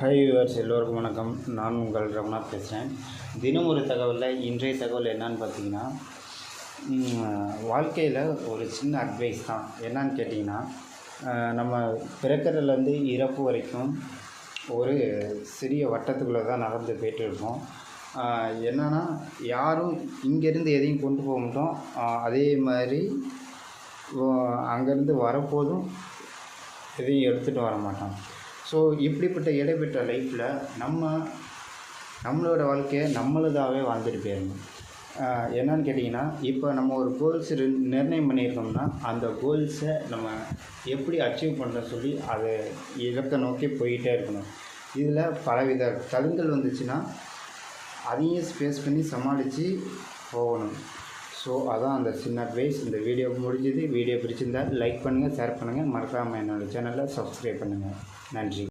Hi viewers, எல்லோருக்கும் வணக்கம். நான் உங்கள் ரகுநாத் பேசுகிறேன். தினம் ஒரு தகவலில் இன்றைய தகவல் என்னன்னு பார்த்தீங்கன்னா, வாழ்க்கையில் ஒரு சின்ன அட்வைஸ் தான். என்னன்னு கேட்டிங்கன்னா, நம்ம பிறக்கிறதுலேருந்து இறப்பு வரைக்கும் ஒரு சிறிய வட்டத்துக்குள்ளே தான் நடந்து போய்ட்டுருக்கோம். என்னென்னா, யாரும் இங்கேருந்து எதையும் கொண்டு போக மாட்டோம். அதே மாதிரி அங்கேருந்து வரப்போதும் எதையும் எடுத்துகிட்டு வர மாட்டோம். ஸோ இப்படிப்பட்ட இடைப்பட்ட லைஃப்பில் நம்மளோட வாழ்க்கையை நம்மளதாகவே வாழ்ந்துட்டு போயிடணும். என்னன்னு கேட்டிங்கன்னா, இப்போ நம்ம ஒரு கோல்ஸ் நிர்ணயம் பண்ணியிருக்கோம்னா, அந்த கோல்ஸை நம்ம எப்படி அச்சீவ் பண்ணுற சொல்லி அதை இலக்கை நோக்கி போயிட்டே இருக்கணும். இதில் பலவித தடங்கல் வந்துச்சுன்னா அதையும் ஃபேஸ் பண்ணி சமாளித்து போகணும். ஸோ அதான் அந்த சின்ன அட்வைஸ். இந்த வீடியோ முடிஞ்சது. வீடியோ பிடிச்சிருந்தால் லைக் பண்ணுங்கள், ஷேர் பண்ணுங்கள், மறக்காமல் என்னோடய சேனலை சப்ஸ்கிரைப் பண்ணுங்கள். நன்றி.